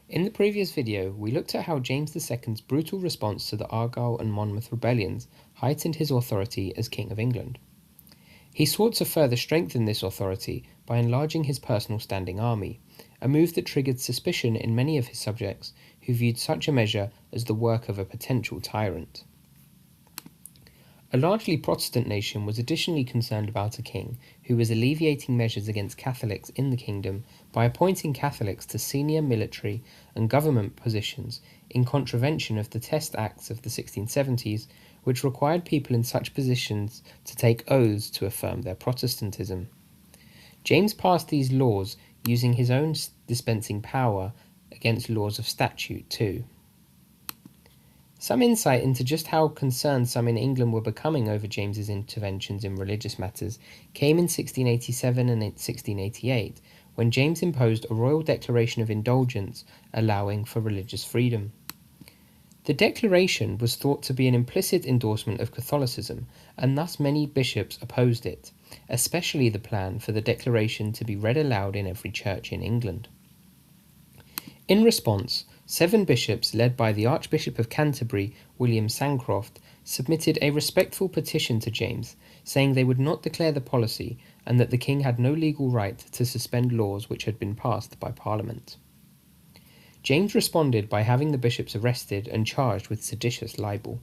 In the previous video, we looked at how James II's brutal response to the Argyll and Monmouth rebellions heightened his authority as King of England. He sought to further strengthen this authority by enlarging his personal standing army, a move that triggered suspicion in many of his subjects who viewed such a measure as the work of a potential tyrant. A largely Protestant nation was additionally concerned about a king who was alleviating measures against Catholics in the kingdom by appointing Catholics to senior military and government positions in contravention of the Test Acts of the 1670s, which required people in such positions to take oaths to affirm their Protestantism. James passed these laws using his own dispensing power against laws of statute too. Some insight into just how concerned some in England were becoming over James's interventions in religious matters came in 1687 and 1688, when James imposed a royal declaration of indulgence allowing for religious freedom. The declaration was thought to be an implicit endorsement of Catholicism, and thus many bishops opposed it, especially the plan for the declaration to be read aloud in every church in England. In response, 7 bishops, led by the Archbishop of Canterbury, William Sancroft, submitted a respectful petition to James, saying they would not declare the policy and that the king had no legal right to suspend laws which had been passed by Parliament. James responded by having the bishops arrested and charged with seditious libel.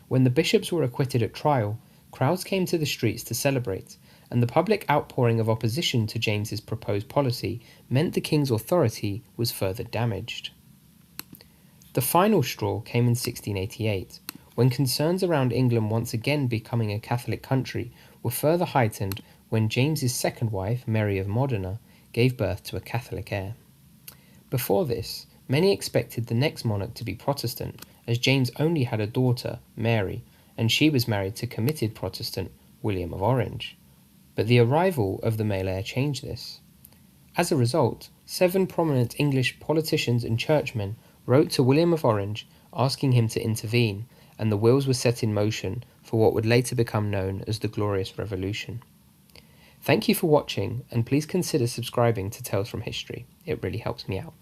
When the bishops were acquitted at trial, crowds came to the streets to celebrate, and the public outpouring of opposition to James's proposed policy meant the king's authority was further damaged. The final straw came in 1688, when concerns around England once again becoming a Catholic country were further heightened when James's second wife, Mary of Modena, gave birth to a Catholic heir. Before this, many expected the next monarch to be Protestant, as James only had a daughter, Mary, and she was married to committed Protestant William of Orange. But the arrival of the male heir changed this. As a result, 7 prominent English politicians and churchmen wrote to William of Orange asking him to intervene, and the wheels were set in motion for what would later become known as the Glorious Revolution. Thank you for watching, and please consider subscribing to Tales from History. It really helps me out.